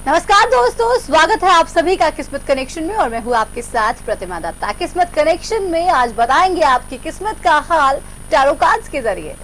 नमस्कार दोस्तों, स्वागत है आप सभी का किस्मत कनेक्शन में और मैं हूँ आपके साथ प्रतिमा दत्ता। किस्मत कनेक्शन में आज बताएंगे आपकी किस्मत का हाल टैरो कार्ड्स के जरिए।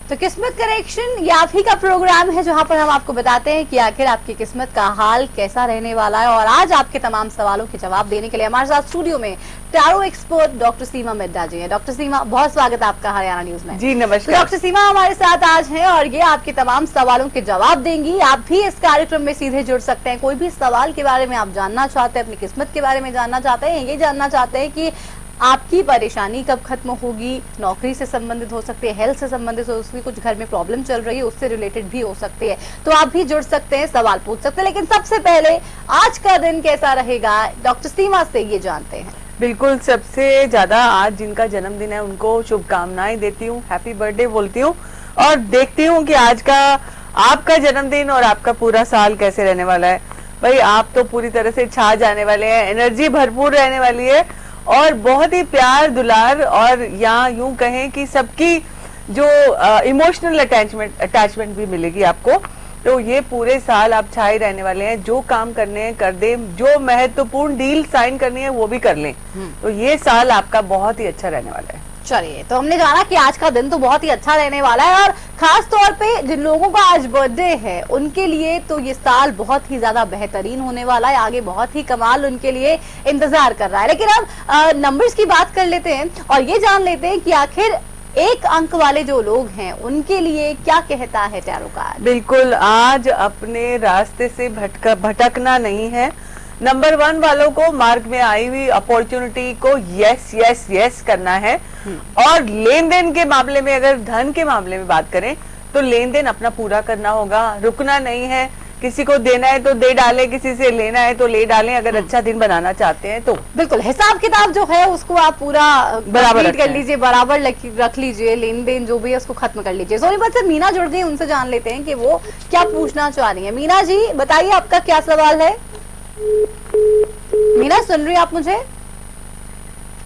तो किस्मत कनेक्शन ये आप ही का प्रोग्राम है जहां पर हम आपको बताते हैं कि आखिर आपकी किस्मत का हाल कैसा रहने वाला है। और आज आपके तमाम सवालों के जवाब देने के लिए हमारे साथ स्टूडियो में टैरो एक्सपर्ट डॉक्टर सीमा मिड्डा जी हैं। डॉक्टर सीमा, बहुत स्वागत है आपका हरियाणा न्यूज में। जी नमस्कार। तो डॉक्टर सीमा हमारे साथ आज हैं और ये आपके तमाम सवालों के जवाब देंगी। आप भी इस कार्यक्रम में सीधे जुड़ सकते हैं। कोई भी सवाल के बारे में आप जानना चाहते हैं, अपनी किस्मत के बारे में जानना चाहते हैं, ये जानना चाहते हैं कि आपकी परेशानी कब खत्म होगी, नौकरी से संबंधित हो सकती है, हेल्थ से संबंधित हो सकती है, कुछ घर में प्रॉब्लम चल रही है उससे रिलेटेड भी हो सकती है, तो आप भी जुड़ सकते हैं, सवाल पूछ सकते हैं। लेकिन सबसे पहले आज का दिन कैसा रहेगा डॉक्टर सीमा से ये जानते हैं। बिल्कुल, सबसे ज्यादा आज जिनका जन्मदिन है उनको शुभकामनाएं देती हूँ, हैप्पी बर्थडे बोलती हूँ और देखती हूँ कि आज का आपका जन्मदिन और आपका पूरा साल कैसे रहने वाला है। भाई आप तो पूरी तरह से छा जाने वाले हैं, एनर्जी भरपूर रहने वाली है और बहुत ही प्यार दुलार और या यूं कहें कि सबकी जो इमोशनल अटैचमेंट भी मिलेगी आपको। तो ये पूरे साल आप छाए रहने वाले हैं, जो काम करने हैं कर दें, जो महत्वपूर्ण डील साइन करनी है वो भी कर लें। तो ये साल आपका बहुत ही अच्छा रहने वाला है। चलिए, तो हमने जाना कि आज का दिन तो बहुत ही अच्छा रहने वाला है और खास तौर पे जिन लोगों का आज बर्थडे है उनके लिए तो ये साल बहुत ही ज्यादा बेहतरीन होने वाला है। आगे बहुत ही कमाल उनके लिए इंतजार कर रहा है। लेकिन अब नंबर्स की बात कर लेते हैं और ये जान लेते हैं कि आखिर एक अंक वाले जो लोग हैं उनके लिए क्या कहता है टैरो कार्ड। बिल्कुल, आज अपने रास्ते से भटकना नहीं है। नंबर 1 वालों को मार्ग में आई हुई अपॉर्चुनिटी को यस यस यस करना है। और लेन देन के मामले में, अगर धन के मामले में बात करें तो लेन देन अपना पूरा करना होगा, रुकना नहीं है। किसी को देना है तो दे डालें, किसी से लेना है तो ले डालें, अगर अच्छा दिन बनाना चाहते हैं तो। बिल्कुल, हिसाब किताब जो है उसको आप पूरा बराबर कर लीजिए, बराबर रख लीजिए, लेन देन जो भी है उसको खत्म कर लीजिए। सोनीपत से मीना जुड़ गई, उनसे जान लेते हैं कि वो क्या पूछना चाह रही है। मीना जी बताइए, आपका क्या सवाल है। मीना सुन रही हैं आप मुझे?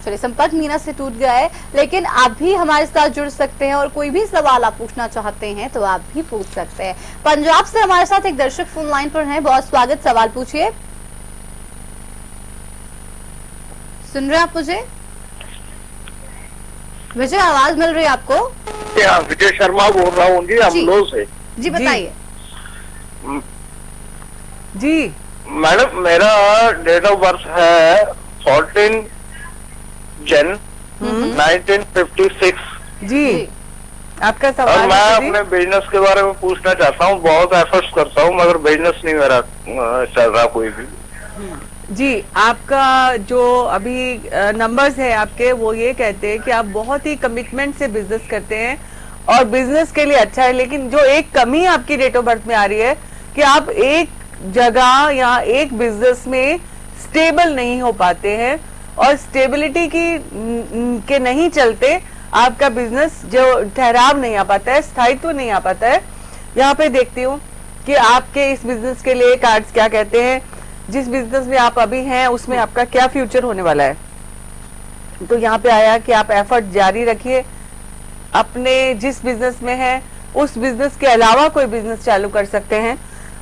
चलिए, संपर्क मीना से टूट गया है, लेकिन आप भी हमारे साथ जुड़ सकते हैं और कोई भी सवाल आप पूछना चाहते हैं तो आप भी पूछ सकते हैं। पंजाब से हमारे साथ एक दर्शक फोन लाइन पर हैं, बहुत स्वागत, सवाल पूछिए। सुन रहे हैं आप मुझे? विजय, आवाज मिल रही है आपको? विजय शर्मा बोल रहा हूँ जी, अमलोह से। जी बताइए। जी मैडम, मेरा डेट ऑफ बर्थ है 14 जन 1956 जी, आपका सवाल और मैं है अपने बिजनेस के बारे में पूछना चाहता हूँ। बहुत एफर्ट्स करता हूँ मगर बिजनेस नहीं मेरा चल रहा कोई भी। जी, आपका जो अभी नंबर्स है आपके, वो ये कहते हैं कि आप बहुत ही कमिटमेंट से बिजनेस करते हैं और बिजनेस के लिए अच्छा है। लेकिन जो एक कमी आपकी डेट ऑफ बर्थ में आ रही है कि आप एक जगह या एक बिजनेस में स्टेबल नहीं हो पाते हैं और स्टेबिलिटी के नहीं चलते आपका बिजनेस जो ठहराव नहीं आ पाता है, स्थायित्व नहीं आ पाता है। यहाँ पे देखती हूँ कि आपके इस बिजनेस के लिए कार्ड्स क्या कहते हैं, जिस बिजनेस में आप अभी हैं उसमें आपका क्या फ्यूचर होने वाला है। तो यहाँ पे आया कि आप एफर्ट जारी रखिए, अपने जिस बिजनेस में है उस बिजनेस के अलावा कोई बिजनेस चालू कर सकते हैं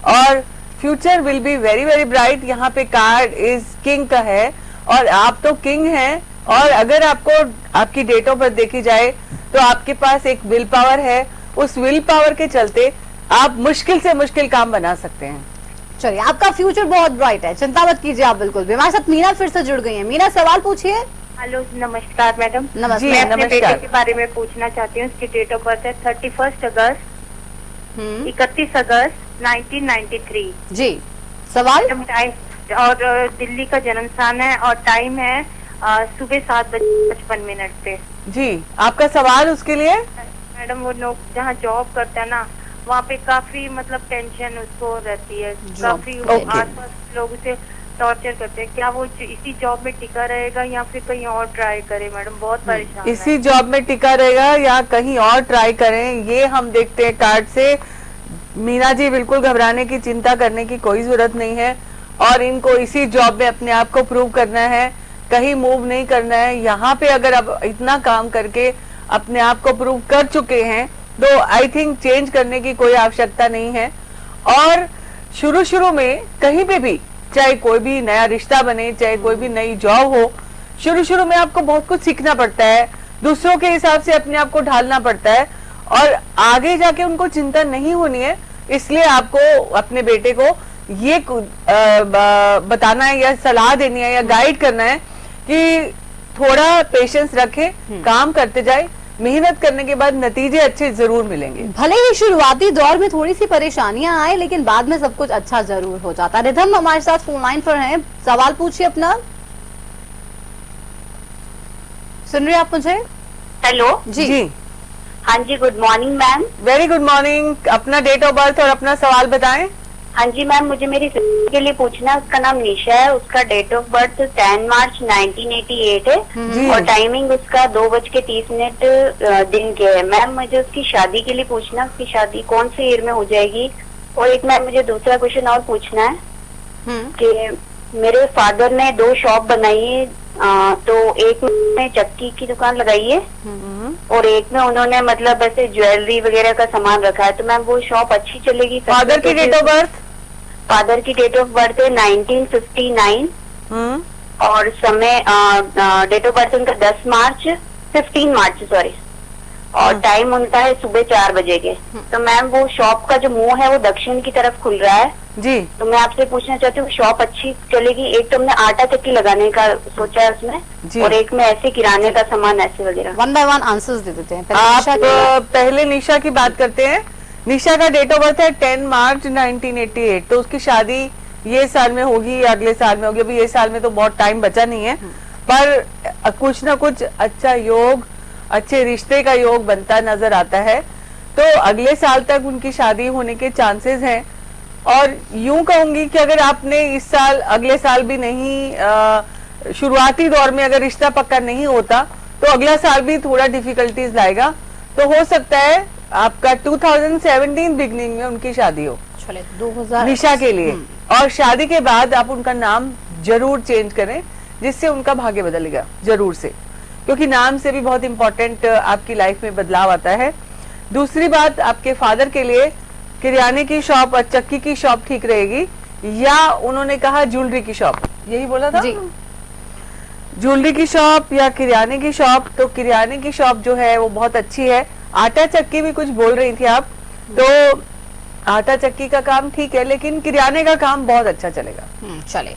और future will be very very bright. यहाँ पे कार्ड इज किंग का है और आप तो किंग हैं। और अगर आपको आपकी डेट ऑफ बर्थ देखी जाए तो आपके पास एक विल पावर है, उस विल पावर के चलते आप मुश्किल से मुश्किल काम बना सकते हैं। चलिए, आपका फ्यूचर बहुत ब्राइट है, चिंता मत कीजिए आप बिल्कुल भी। हमारे साथ मीना फिर से जुड़ गई है। मीना, सवाल पूछिए। हेलो, नमस्कार मैडम। नमस्कार। मैं अपने बेटे के बारे में पूछना चाहती हूँ। उसकी डेट ऑफ बर्थ है 31 अगस्त 31 अगस्त 1993। जी, सवाल। और दिल्ली का जन्म स्थान है और टाइम है सुबह 7:55 पे। जी, आपका सवाल उसके लिए? मैडम, वो लोग जहाँ जॉब करता है ना, वहाँ पे काफी मतलब टेंशन उसको रहती है, काफी आसपास लोग उसे टॉर्चर करते हैं। क्या वो इसी जॉब में टिका रहेगा या फिर कहीं और ट्राई करे? मैडम बहुत परेशान। इसी जॉब में टिका रहेगा या कहीं और ट्राई करें, ये हम देखते हैं कार्ड से। मीना जी, बिल्कुल घबराने की, चिंता करने की कोई जरूरत नहीं है और इनको इसी जॉब में अपने आप को प्रूव करना है, कहीं मूव नहीं करना है। यहाँ पे अगर अब इतना काम करके अपने आप को प्रूव कर चुके हैं तो आई थिंक चेंज करने की कोई आवश्यकता नहीं है। और शुरू में कहीं पे भी, चाहे कोई भी नया रिश्ता बने, चाहे कोई भी नई जॉब हो, शुरू में आपको बहुत कुछ सीखना पड़ता है, दूसरों के हिसाब से अपने आप को ढालना पड़ता है और आगे जाके उनको चिंता नहीं होनी है। इसलिए आपको अपने बेटे को ये बताना है या सलाह देनी है या गाइड करना है कि थोड़ा पेशेंस रखे, काम करते जाए, मेहनत करने के बाद नतीजे अच्छे जरूर मिलेंगे। भले ही शुरुआती दौर में थोड़ी सी परेशानियां आए, लेकिन बाद में सब कुछ अच्छा जरूर हो जाता है। रिधम हमारे साथ फोन लाइन पर हैं, सवाल पूछिए अपना। सुन रहे हैं आप मुझे? हेलो जी हाँ जी, good morning ma'am. Very good morning. अपना डेट ऑफ बर्थ और अपना सवाल बताएं। हाँ जी मैम, मुझे मेरी सिस्टर के लिए पूछना है। उसका नाम निशा है, उसका डेट ऑफ बर्थ 10 मार्च 1988 है और टाइमिंग उसका 2:30 दिन के है। मैम मुझे उसकी शादी के लिए पूछना, उसकी शादी कौन से ईयर में हो जाएगी। और एक मैम मुझे दूसरा क्वेश्चन और पूछना है कि मेरे फादर ने 2 शॉप बनाई है, तो एक में चक्की की दुकान लगाई है और एक में उन्होंने मतलब ऐसे ज्वेलरी वगैरह का सामान रखा है। तो मैम वो शॉप अच्छी चलेगी? फादर की डेट ऑफ बर्थ? फादर की डेट ऑफ बर्थ है 1959 और समय डेट ऑफ बर्थ उनका 15 मार्च सॉरी, और टाइम उनका है सुबह 4 बजे के। तो मैम वो शॉप का जो मुंह है वो दक्षिण की तरफ खुल रहा है जी। तो मैं आपसे पूछना चाहती हूँ शॉप अच्छी चलेगी? एक तो हमने आटा चक्की लगाने का सोचा है उसमें और एक में ऐसे किराने का सामान ऐसे वगैरह। 1 बाय 1 आंसर्स दे देते हैं। आप पहले निशा की बात करते हैं। निशा का डेट ऑफ बर्थ है 10 मार्च 1988, तो उसकी शादी ये साल में होगी या अगले साल में होगी? अभी ये साल में तो बहुत टाइम बचा नहीं है, पर कुछ ना कुछ अच्छा योग, अच्छे रिश्ते का योग बनता नजर आता है। तो अगले साल तक उनकी शादी होने के चांसेस हैं। और यूं कहूंगी कि अगर आपने इस साल, अगले साल भी नहीं, शुरुआती दौर में अगर रिश्ता पक्का नहीं होता तो अगला साल भी थोड़ा डिफिकल्टीज लाएगा। तो हो सकता है आपका 2017 बिगनिंग में उनकी शादी हो, चले 2000 निशा के लिए। और शादी के बाद आप उनका नाम जरूर चेंज करें, जिससे उनका भाग्य बदलेगा जरूर से, क्योंकि नाम से भी बहुत इंपॉर्टेंट आपकी लाइफ में बदलाव आता है। दूसरी बात, आपके फादर के लिए किराने की शॉप और चक्की की शॉप ठीक रहेगी, या उन्होंने कहा ज्वेलरी की शॉप, यही बोला था? जी। ज्वेलरी की शॉप या किराने की शॉप। तो किराने की शॉप जो है वो बहुत अच्छी है। आटा चक्की भी कुछ बोल रही थी आप, तो आटा चक्की का काम ठीक है, लेकिन किराने का काम बहुत अच्छा चलेगा। चले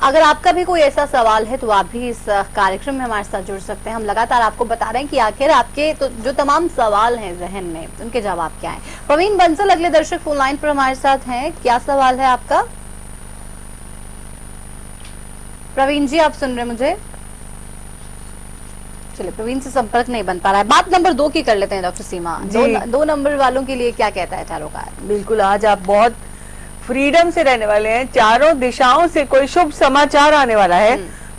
अगर आपका भी कोई ऐसा सवाल है तो आप भी इस कार्यक्रम में हमारे साथ जुड़ सकते हैं। हम लगातार आपको बता रहे हैं कि आखिर आपके तो जो तमाम सवाल हैं जहन में, उनके जवाब क्या हैं। प्रवीण बंसल अगले दर्शक फोन लाइन पर हमारे साथ हैं। क्या सवाल है आपका? प्रवीण जी, आप सुन रहे मुझे? चलिए, प्रवीण से संपर्क नहीं बन पा रहा है। बात नंबर 2 की कर लेते हैं डॉक्टर सीमा। दो नंबर वालों के लिए क्या कहता है टैरो कार्ड? बिल्कुल, आज आप बहुत फ्रीडम से रहने वाले हैं। चारों दिशाओं से कोई शुभ समाचार आने वाला है।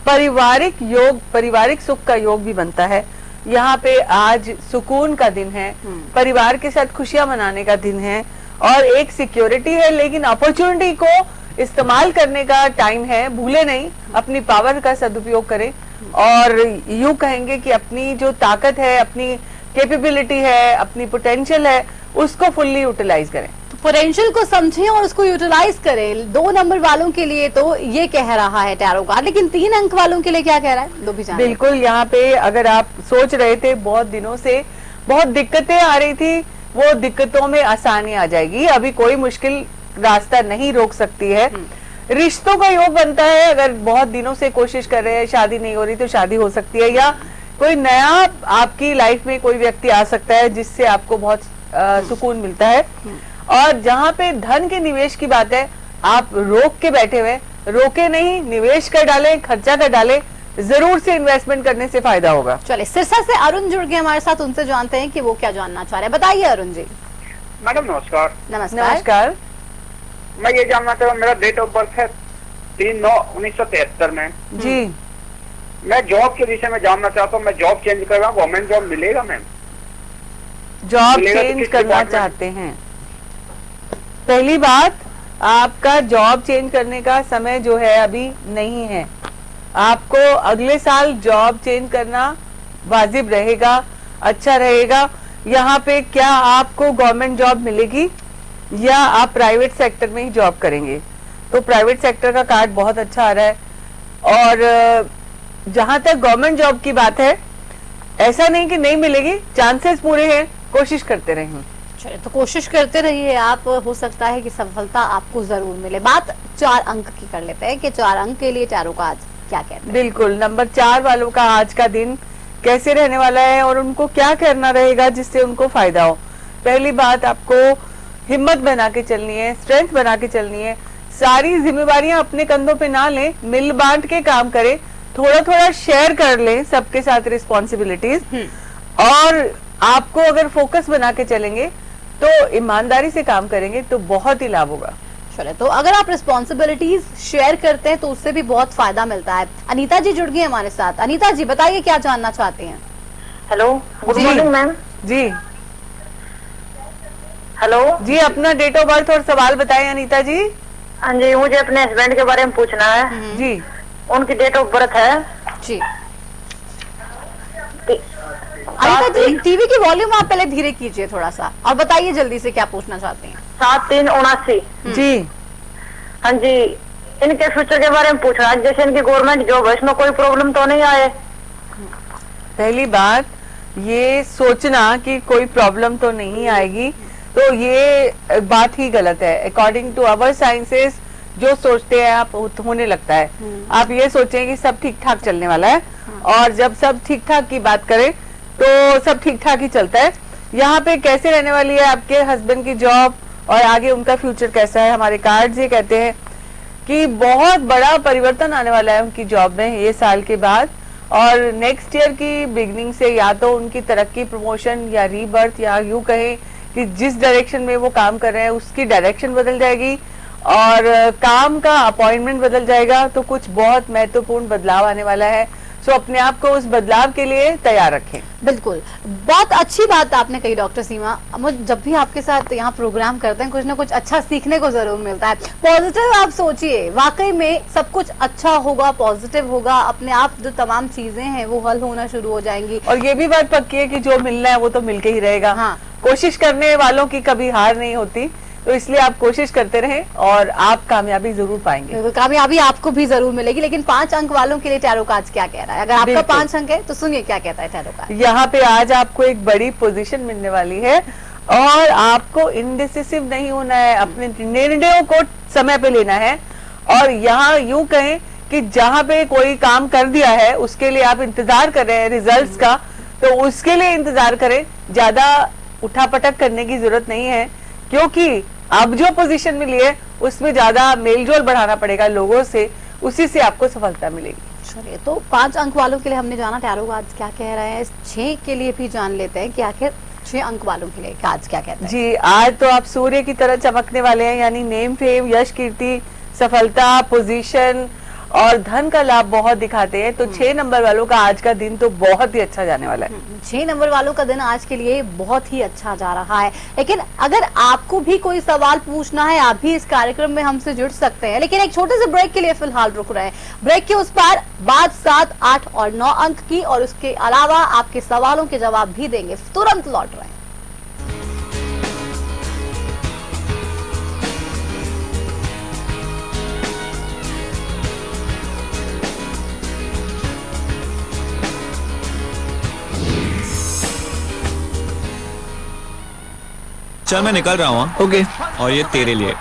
पारिवारिक योग, पारिवारिक सुख का योग भी बनता है। यहाँ पे आज सुकून का दिन है, परिवार के साथ खुशियां मनाने का दिन है और एक सिक्योरिटी है, लेकिन अपॉर्चुनिटी को इस्तेमाल करने का टाइम है। भूले नहीं, अपनी पावर का सदुपयोग करें और यूं कहेंगे कि अपनी जो ताकत है, अपनी कैपेबिलिटी है, अपनी पोटेंशियल है, उसको फुल्ली यूटिलाइज करें। पोटेंशियल को समझें और उसको यूटिलाइज करें। 2 नंबर वालों के लिए तो ये कह रहा है टैरो कार्ड, लेकिन 3 अंक वालों के लिए क्या कह रहा है? दो भी जाने। बिल्कुल, यहाँ पे अगर आप सोच रहे थे बहुत दिनों से बहुत दिक्कतें आ रही थी, वो दिक्कतों में आसानी आ जाएगी। अभी कोई मुश्किल रास्ता नहीं रोक सकती है। रिश्तों का योग बनता है। अगर बहुत दिनों से कोशिश कर रहे हैं, शादी नहीं हो रही तो शादी हो सकती है, या कोई नया आपकी लाइफ में कोई व्यक्ति आ सकता है जिससे आपको बहुत सुकून मिलता है। और जहाँ पे धन के निवेश की बात है, आप रोक के बैठे हुए, रोके नहीं, निवेश कर डाले, खर्चा कर डाले, जरूर से इन्वेस्टमेंट करने से फायदा होगा। चलिए, सिरसा से अरुण जुड़ गए हमारे साथ, उनसे जानते हैं कि वो क्या जानना चाह रहे हैं। बताइए अरुण जी। मैडम नमस्कार। नमस्कार। मैं ये जानना चाहता हूँ, मेरा डेट ऑफ बर्थ है 3/9/1973 में जी। मैं जॉब के विषय में जानना चाहता हूँ। मैं जॉब चेंज कर रहा हूँ, गवर्नमेंट जॉब मिलेगा मैम? जॉब मिलेगा तो चेंज किस करना डिपार्टमेंट? चाहते हैं? पहली बात, आपका जॉब चेंज करने का समय जो है अभी नहीं है। आपको अगले साल जॉब चेंज करना वाजिब रहेगा, अच्छा रहेगा। यहाँ पे क्या आपको गवर्नमेंट जॉब मिलेगी या आप प्राइवेट सेक्टर में ही जॉब करेंगे? तो प्राइवेट सेक्टर का कार्ड बहुत अच्छा आ रहा है। और जहां तक गवर्नमेंट जॉब की बात है, ऐसा नहीं कि नहीं मिलेगी, चांसेस पूरे हैं, कोशिश करते रहें। चलिए, तो कोशिश करते रहिए आप, हो सकता है कि सफलता आपको जरूर मिले। बात 4 अंक की कर लेते हैं कि 4 अंक के लिए टैरो कार्ड क्या कहते हैं। बिल्कुल, नंबर 4 वालों का आज का दिन कैसे रहने वाला है और उनको क्या करना रहेगा जिससे उनको फायदा हो। पहली बात, आपको हिम्मत बना के चलनी है, स्ट्रेंथ बना के चलनी है। सारी जिम्मेवारियां अपने कंधों पे ना लें, मिल बांट के काम करें, थोड़ा थोड़ा शेयर कर लें सबके साथ रिस्पॉन्सिबिलिटीज। और आपको अगर फोकस बना के चलेंगे तो ईमानदारी से काम करेंगे तो बहुत ही लाभ होगा। चले, तो अगर आप रिस्पॉन्सिबिलिटीज शेयर करते हैं तो उससे भी बहुत फायदा मिलता है। अनीता जी जुड़ गई हैं हमारे साथ। अनीता जी बताइए क्या जानना चाहती हैं। हेलो, गुड जी। Morning ma'am. जी हेलो जी, अपना डेट ऑफ बर्थ और सवाल बताएं अनीता जी। हाँ जी, मुझे अपने हस्बैंड के बारे में पूछना है। जी, उनकी डेट ऑफ बर्थ है जी अनीता जी, टीवी की वॉल्यूम आप पहले धीरे कीजिए थोड़ा सा और बताइए जल्दी से क्या पूछना चाहते हैं। 7/3/79। जी, हाँ जी, इनके फ्यूचर के बारे में पूछना है। जैसे इनकी गवर्नमेंट जॉब है, इसमें कोई प्रॉब्लम तो नहीं आए? पहली बात ये सोचना कि कोई प्रॉब्लम तो नहीं आएगी, तो ये बात ही गलत है। अकॉर्डिंग टू अवर साइंसेस जो सोचते हैं आप होने लगता है। आप ये सोचें कि सब ठीक ठाक चलने वाला है, और जब सब ठीक ठाक की बात करें तो सब ठीक ठाक ही चलता है। यहाँ पे कैसे रहने वाली है आपके हस्बैंड की जॉब और आगे उनका फ्यूचर कैसा है, हमारे कार्ड्स ये कहते हैं कि बहुत बड़ा परिवर्तन आने वाला है उनकी जॉब में ये साल के बाद। और नेक्स्ट ईयर की बिगनिंग से या तो उनकी तरक्की, प्रमोशन या रीबर्थ, या यूं कहें कि जिस डायरेक्शन में वो काम कर रहे हैं उसकी डायरेक्शन बदल जाएगी और काम का अपॉइंटमेंट बदल जाएगा। तो कुछ बहुत महत्वपूर्ण बदलाव आने वाला है। सो अपने आप को उस बदलाव के लिए तैयार रखें। बिल्कुल, बहुत अच्छी बात आपने कही डॉक्टर सीमा। जब भी आपके साथ यहाँ प्रोग्राम करते हैं कुछ ना कुछ अच्छा सीखने को जरूर मिलता है। पॉजिटिव आप सोचिए, वाकई में सब कुछ अच्छा होगा, पॉजिटिव होगा, अपने आप जो तमाम चीजें हैं वो हल होना शुरू हो जाएंगी। और ये भी बात पक्की है कि जो मिलना है वो तो मिलके ही रहेगा। हाँ। कोशिश करने वालों की कभी हार नहीं होती, तो इसलिए आप कोशिश करते रहें और आप कामयाबी जरूर पाएंगे। कामयाबी आपको भी जरूर मिलेगी। लेकिन 5 अंक वालों के लिए टैरो कार्ड क्या कह रहा है? अगर आपका 5 अंक है तो सुनिए क्या कहता है टैरो कार्ड। यहाँ पे आज आपको एक बड़ी पोजीशन मिलने वाली है और आपको इंडिसिसिव नहीं होना है, अपने निर्णयों को समय पे लेना है। और यहाँ यूं कहें कि जहाँ पे कोई काम कर दिया है उसके लिए आप इंतजार कर रहे हैं रिजल्ट्स का, तो उसके लिए इंतजार करें। ज्यादा उठापटक करने की जरूरत नहीं है, क्योंकि अब जो पोजीशन मिली है उसमें ज्यादा मेलजोल बढ़ाना पड़ेगा लोगों से, उसी से आपको सफलता मिलेगी। चलिए, तो 5 अंक वालों के लिए हमने जाना टैरो कार्ड क्या कह रहे हैं। 6 के लिए भी जान लेते हैं कि आखिर 6 अंक वालों के लिए कार्ड क्या कहते हैं। जी, आज तो आप सूर्य की तरह चमकने वाले हैं, यानी नेम, फेम, यश, कीर्ति, सफलता, पोजीशन और धन का लाभ बहुत दिखाते हैं। तो 6 नंबर वालों का आज का दिन तो बहुत ही अच्छा जाने वाला है। 6 नंबर वालों का दिन आज के लिए बहुत ही अच्छा जा रहा है। लेकिन अगर आपको भी कोई सवाल पूछना है, आप भी इस कार्यक्रम में हमसे जुड़ सकते हैं। लेकिन एक छोटे से ब्रेक के लिए फिलहाल रुक रहे हैं। ब्रेक के उस पार बात 7, 8 और 9 अंक की, और उसके अलावा आपके सवालों के जवाब भी देंगे। तुरंत लौट रहे हैं। चल मैं निकल रहा हूँ। ओके। और ये तेरे लिए।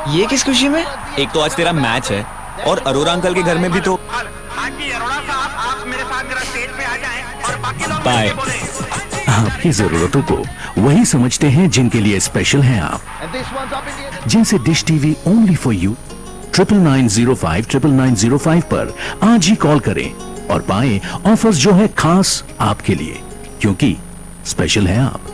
ये किस खुशी में? एक तो आज तेरा मैच है और अरोरा अंकल के घर में भी तो। बाय। आपकी जरूरतों को वही समझते हैं जिनके लिए स्पेशल हैं आप, जिनसे dish TV only for you 9905 9905 पर आज ही कॉल करें और पाएं ऑफर्स जो है खास आपके लिए, क्योंकि स्पेशल है आप।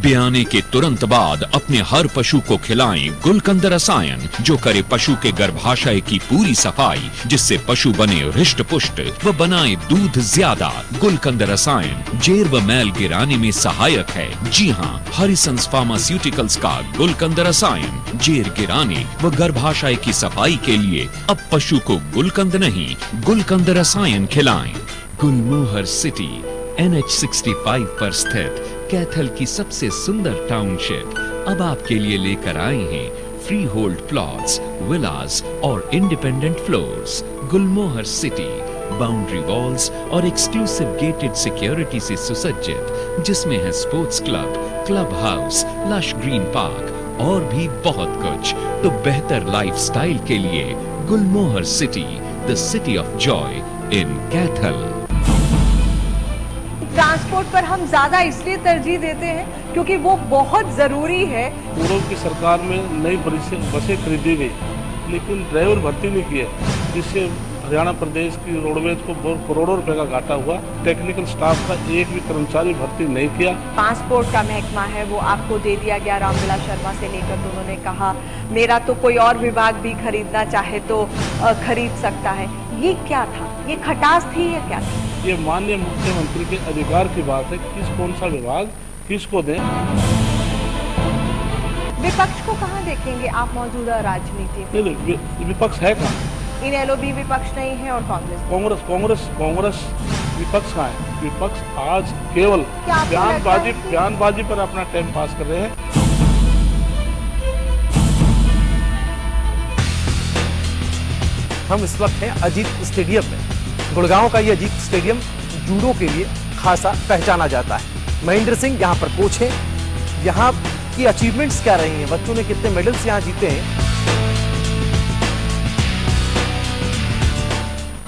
ब्याने के तुरंत बाद अपने हर पशु को खिलाएं गुलकंद रसायन, जो करे पशु के गर्भाशय की पूरी सफाई, जिससे पशु बने हृष्ट पुष्ट व बनाए दूध ज्यादा। गुलकंद रसायन जेर व मैल गिराने में सहायक है। जी हाँ, हरिसंस फार्मास्यूटिकल्स का गुलकंद रसायन जेर गिराने व गर्भाशय की सफाई के लिए अब पशु को गुलकंद नहीं, गुलकंद रसायन खिलाएं। गुलमोहर सिटी NH65 पर स्थित कैथल की सबसे सुंदर टाउनशिप अब आपके लिए लेकर आए हैं फ्री होल्ड प्लॉट्स, विलास और independent floors. Gulmohar city boundary walls और एक्सक्लूसिव गेटेड सिक्योरिटी से सुसज्जित, जिसमें है sports club, club house, lush green park और भी बहुत कुछ। तो बेहतर लाइफस्टाइल के लिए Gulmohar city, the city of joy in Kaithal. Transport पर हम ज्यादा इसलिए तरजीह देते हैं क्योंकि वो बहुत जरूरी है। पूर्व की सरकार में नई बसें खरीदी गई, लेकिन ड्राइवर भर्ती नहीं किए, जिससे हरियाणा प्रदेश की रोडवेज को करोड़ों रुपए का घाटा हुआ। टेक्निकल स्टाफ का एक भी कर्मचारी भर्ती नहीं किया। ट्रांसपोर्ट का महकमा है वो आपको दे दिया गया रामविलास शर्मा से लेकर, तो उन्होंने कहा मेरा तो कोई और विभाग भी खरीदना चाहे तो खरीद सकता है। ये क्या था? ये खटास थी या क्या था? ये माननीय मुख्यमंत्री के अधिकार की बात है, कौन सा विभाग किसको दें। विपक्ष को कहाँ देखेंगे आप मौजूदा राजनीति में? नहीं, विपक्ष है कहाँ? इन LOB विपक्ष नहीं है और कांग्रेस विपक्ष कहाँ है? विपक्ष आज केवल बयानबाजी पर अपना टाइम पास कर रहे हैं। हम इस वक्त हैं अजीत स्टेडियम में। गुड़गांव का ये अजीत स्टेडियम जूडो के लिए खासा पहचाना जाता है। महेंद्र सिंह यहाँ पर कोच हैं। यहाँ की अचीवमेंट्स क्या रही हैं, बच्चों ने कितने मेडल्स यहाँ जीते हैं।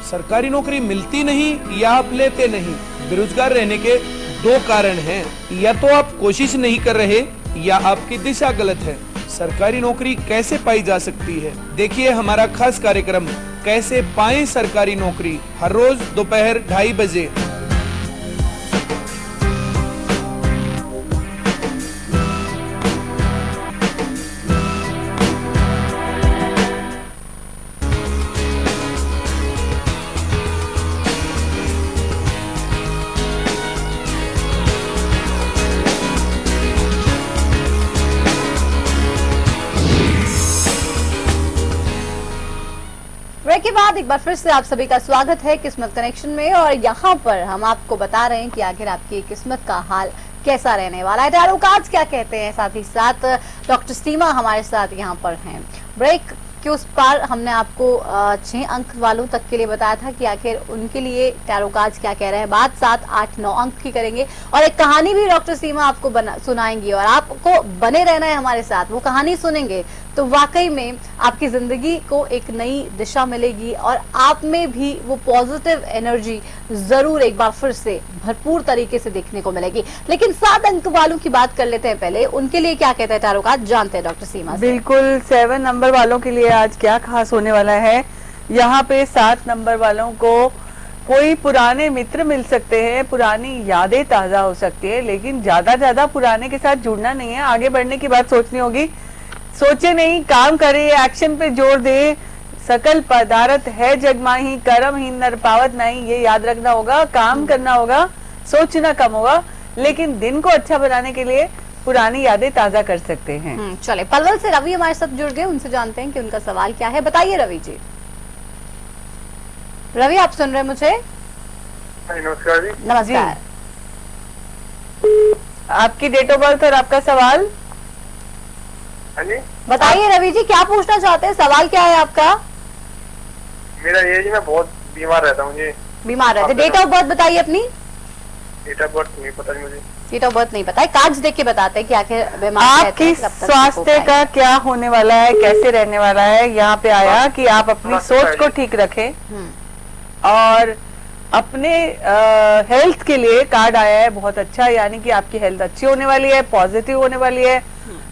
सरकारी नौकरी मिलती नहीं या आप लेते नहीं, बेरोजगार रहने के दो कारण हैं। या तो आप कोशिश नहीं कर रहे या आपकी दिशा गलत है। सरकारी नौकरी कैसे पाई जा सकती है, देखिए हमारा खास कार्यक्रम कैसे पाएं सरकारी नौकरी, हर रोज दोपहर 2:30 बजे। के बाद एक बार फिर से आप सभी का स्वागत है किस्मत कनेक्शन में। और यहाँ पर हम आपको बता रहे हैं कि आखिर आपकी किस्मत का हाल कैसा रहने वाला है, टैरो कार्ड्स क्या कहते हैं। साथ ही साथ डॉक्टर सीमा हमारे साथ यहाँ पर हैं। ब्रेक के उस पार हमने आपको 6 अंक वालों तक के लिए बताया था कि आखिर उनके लिए टैरो कार्ड्स क्या कह रहे हैं। बात 7, 8, 9 अंक की करेंगे और एक कहानी भी डॉक्टर सीमा आपको सुनाएंगी और आपको बने रहना है हमारे साथ। वो कहानी सुनेंगे तो वाकई में आपकी जिंदगी को एक नई दिशा मिलेगी और आप में भी वो पॉजिटिव एनर्जी जरूर एक बार फिर से भरपूर तरीके से देखने को मिलेगी। लेकिन 7 अंक वालों की बात कर लेते हैं पहले, उनके लिए क्या कहता है टैरो कार्ड, जानते हैं डॉक्टर सीमा से। बिल्कुल, 7 नंबर वालों के लिए आज क्या खास होने वाला है। यहाँ पे 7 नंबर वालों को कोई पुराने मित्र मिल सकते हैं, पुरानी यादें ताजा हो सकती है, लेकिन ज्यादा पुराने के साथ जुड़ना नहीं है। आगे बढ़ने की बात सोचनी होगी। सोचे नहीं, काम करे, एक्शन पे जोर दे। सकल पदार्थ है जगमाही, कर्महीन नर पावत नहीं, ये याद रखना होगा। काम करना होगा, सोचना कम होगा, लेकिन दिन को अच्छा बनाने के लिए पुरानी यादें ताजा कर सकते हैं। चले, पलवल से रवि हमारे साथ जुड़ गए, उनसे जानते हैं कि उनका सवाल क्या है। बताइए रवि जी। रवि, आप सुन रहे हैं मुझे? नमस्कार जी। नमस्कार। आपकी डेट ऑफ बर्थ और आपका सवाल बताइए रवि जी, क्या पूछना चाहते हैं, सवाल क्या है आपका? मेरा ये जी, मैं बहुत बीमार रहता हूँ जी। बीमार रहते, डेट ऑफ बर्थ बताइए अपनी। डेट ऑफ बर्थ नहीं पता मुझे। डेट ऑफ बर्थ नहीं पता है, कार्ड्स देख के बताते हैं कि आखिर बीमार आपकी स्वास्थ्य का क्या होने वाला है, कैसे रहने वाला है। यहाँ पे आया कि आप अपनी सोच को ठीक रखें और अपने हेल्थ के लिए कार्ड आया है बहुत अच्छा, यानी कि आपकी हेल्थ अच्छी होने वाली है, पॉजिटिव होने वाली है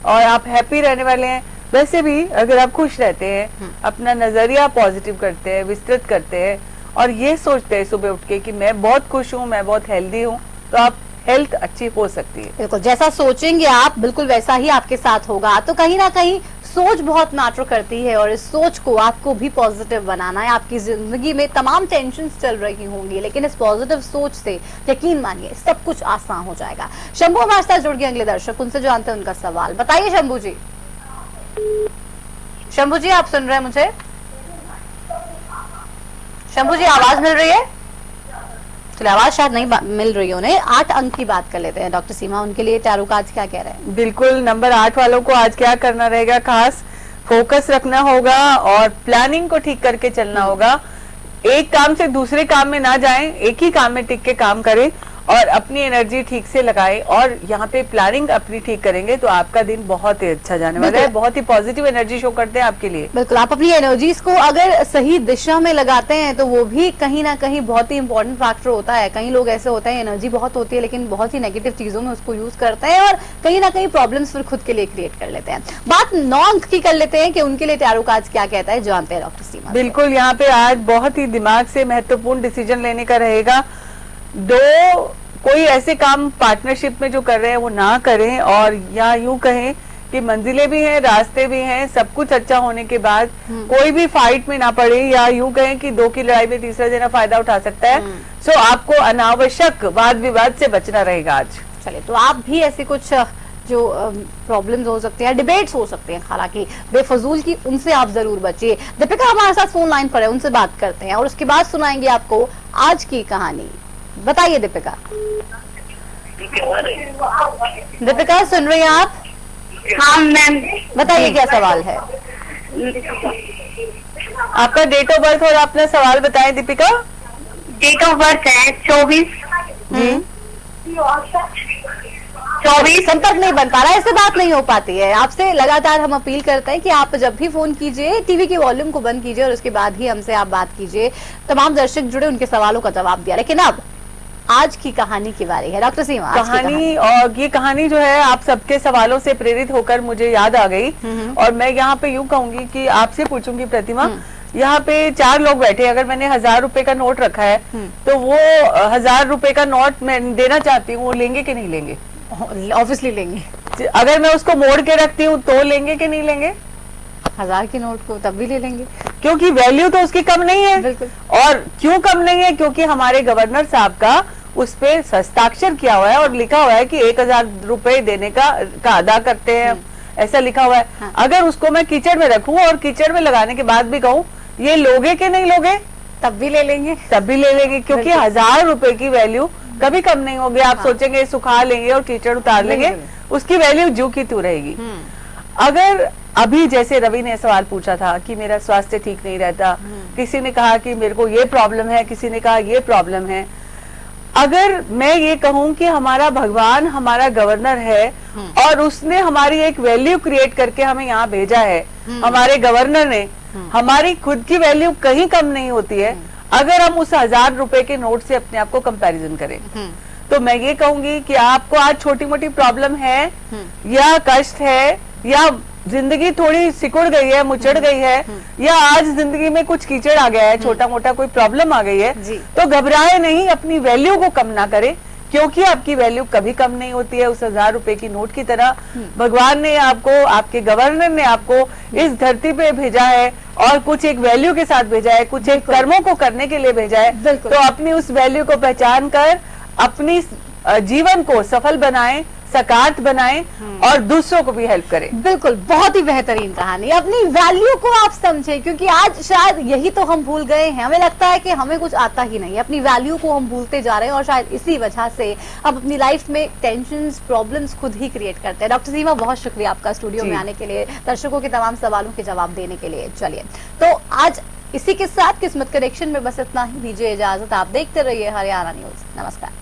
और आप हैप्पी रहने वाले हैं। वैसे भी अगर आप खुश रहते हैं, अपना नजरिया पॉजिटिव करते हैं, विस्तृत करते हैं और ये सोचते हैं सुबह उठ के कि मैं बहुत खुश हूँ, मैं बहुत हेल्दी हूँ, तो आप हेल्थ अच्छी हो सकती है। बिल्कुल, जैसा सोचेंगे आप बिल्कुल वैसा ही आपके साथ होगा। तो कहीं ना कहीं सोच बहुत मैटर करती है और इस सोच को आपको भी पॉजिटिव बनाना है। आपकी जिंदगी में तमाम टेंशन चल रही होंगी, लेकिन इस पॉजिटिव सोच से यकीन मानिए सब कुछ आसान हो जाएगा। शंभू हमारे साथ जुड़ गए अगले दर्शक, उनसे जानते हैं उनका सवाल। बताइए शंभू जी। शंभू जी आप सुन रहे हैं मुझे? शंभू जी आवाज मिल रही है? चलिए, आवाज शायद नहीं मिल रही है उन्हें। 8 अंक की बात कर लेते हैं। डॉक्टर सीमा, उनके लिए टैरो कार्ड्स क्या कह रहे हैं? बिल्कुल, नंबर 8 वालों को आज क्या करना रहेगा, खास फोकस रखना होगा और प्लानिंग को ठीक करके चलना होगा। एक काम से दूसरे काम में ना जाएं, एक ही काम में टिक के काम करें और अपनी एनर्जी ठीक से लगाएं। और यहाँ पे प्लानिंग अपनी ठीक करेंगे तो आपका दिन बहुत ही अच्छा जाने वाला है। बहुत ही पॉजिटिव एनर्जी शो करते हैं आपके लिए। बिल्कुल, आप अपनी एनर्जीज को अगर सही दिशा में लगाते हैं तो वो भी कहीं ना कहीं बहुत ही इंपॉर्टेंट फैक्टर होता है। कई लोग ऐसे होते हैं, एनर्जी बहुत होती है लेकिन बहुत ही नेगेटिव चीजों में उसको यूज करते हैं और कहीं ना कहीं प्रॉब्लम्स फिर खुद के लिए क्रिएट कर लेते हैं। बात 9 अंक की कर लेते हैं कि उनके लिए टैरो कार्ड्स क्या कहता है, जानते हैं डॉक्टर सीमा। बिल्कुल, यहाँ पे आज बहुत ही दिमाग से महत्वपूर्ण डिसीजन लेने का रहेगा। कोई ऐसे काम पार्टनरशिप में जो कर रहे हैं वो ना करें, और या यूं कहें कि मंजिलें भी हैं, रास्ते भी हैं, सब कुछ अच्छा होने के बाद कोई भी फाइट में ना पड़े, या यूं कहें कि 2 की लड़ाई में तीसरा जना फायदा उठा सकता है। सो आपको अनावश्यक वाद विवाद से बचना रहेगा आज। चलिए, तो आप भी ऐसे कुछ जो प्रॉब्लम्स हो सकते हैं, डिबेट्स हो सकते हैं हालांकि बेफजूल की, उनसे आप जरूर बचिए। दीपिका हमारे साथ फोन लाइन पर है, उनसे बात करते हैं और उसके बाद सुनाएंगे आपको आज की कहानी। बताइए दीपिका। दीपिका सुन रही हैं आप? हाँ मैम। बताइए क्या सवाल है? आपका डेट ऑफ बर्थ और अपना सवाल बताएं दीपिका। डेट ऑफ बर्थ है 24 संपर्क नहीं बन पा रहा है, इससे बात नहीं हो पाती है। आपसे लगातार हम अपील करते हैं कि आप जब भी फोन कीजिए टीवी के वॉल्यूम को बंद कीजिए और उसके बाद ही हमसे आप बात कीजिए। तमाम दर्शक जुड़े, उनके सवालों का जवाब दिया। लेकिन अब आज की कहानी की बारी है डॉक्टर सीमा। कहानी, और ये कहानी जो है आप सबके सवालों से प्रेरित होकर मुझे याद आ गई और मैं यहाँ पे यूं कहूंगी कि आपसे पूछूंगी प्रतिमा, यहाँ पे 4 लोग बैठे, अगर मैंने 1000 रुपए का नोट रखा है तो वो 1000 रुपए का नोट मैं देना चाहती हूँ, वो लेंगे कि नहीं लेंगे? ऑब्वियसली लेंगे। अगर मैं उसको मोड़ के रखती हूँ तो लेंगे कि नहीं लेंगे? 1000 के नोट को तब भी ले लेंगे, क्योंकि वैल्यू तो उसकी कम नहीं है। बिल्कुल। और क्यों कम नहीं है? क्योंकि हमारे गवर्नर साहब का उस पे हस्ताक्षर किया हुआ है और लिखा हुआ है कि 1000 रुपए देने का अदा करते हैं, ऐसा लिखा हुआ है। हाँ। अगर उसको मैं कीचड़ में रखूं और कीचड़ में लगाने के बाद भी कहूँ ये लोगे कि नहीं लोगे, तब भी ले लेंगे। तब भी ले लेंगे, क्योंकि 1000 रुपए की वैल्यू कभी कम नहीं होगी। आप सोचेंगे सुखा लेंगे और कीचड़ उतार लेंगे, उसकी वैल्यू जो की तू रहेगी। अगर अभी जैसे रवि ने सवाल पूछा था कि मेरा स्वास्थ्य ठीक नहीं रहता, किसी ने कहा कि मेरे को ये प्रॉब्लम है, किसी ने कहा ये प्रॉब्लम है, अगर मैं ये कहूं कि हमारा भगवान हमारा गवर्नर है और उसने हमारी एक वैल्यू क्रिएट करके हमें यहाँ भेजा है, हमारे गवर्नर ने, हमारी खुद की वैल्यू कहीं कम नहीं होती है। अगर हम उस 1000 रुपए के नोट से अपने आप को कंपैरिजन करें तो मैं ये कहूंगी कि आपको आज छोटी मोटी प्रॉब्लम है या कष्ट है या जिंदगी थोड़ी सिकुड़ गई है, मुचड़ गई है, या आज जिंदगी में कुछ कीचड़ आ गया है, छोटा मोटा कोई प्रॉब्लम आ गई है, तो घबराए नहीं, अपनी वैल्यू को कम ना करें, क्योंकि आपकी वैल्यू कभी कम नहीं होती है उस 1000 रुपए की नोट की तरह। भगवान ने आपको, आपके गवर्नर ने आपको इस धरती पे भेजा है और कुछ एक वैल्यू के साथ भेजा है, कुछ एक कर्मों को करने के लिए भेजा है। तो अपनी उस वैल्यू को पहचान कर अपनी जीवन को सफल बनाएं, सकारात्मक बनाएं और दूसरों को भी हेल्प करें। बिल्कुल, बहुत ही बेहतरीन कहानी। अपनी वैल्यू को आप समझें, क्योंकि आज शायद यही तो हम भूल गए हैं। हमें लगता है कि हमें कुछ आता ही नहीं है, अपनी वैल्यू को हम भूलते जा रहे हैं और शायद इसी वजह से हम अपनी लाइफ में टेंशंस, प्रॉब्लम्स खुद ही क्रिएट करते हैं। डॉक्टर सीमा, बहुत शुक्रिया आपका स्टूडियो में आने के लिए, दर्शकों के तमाम सवालों के जवाब देने के लिए। चलिए, तो आज इसी के साथ किस्मत कनेक्शन में बस इतना ही। दीजिए इजाजत, आप देखते रहिए हरियाणा न्यूज। नमस्कार।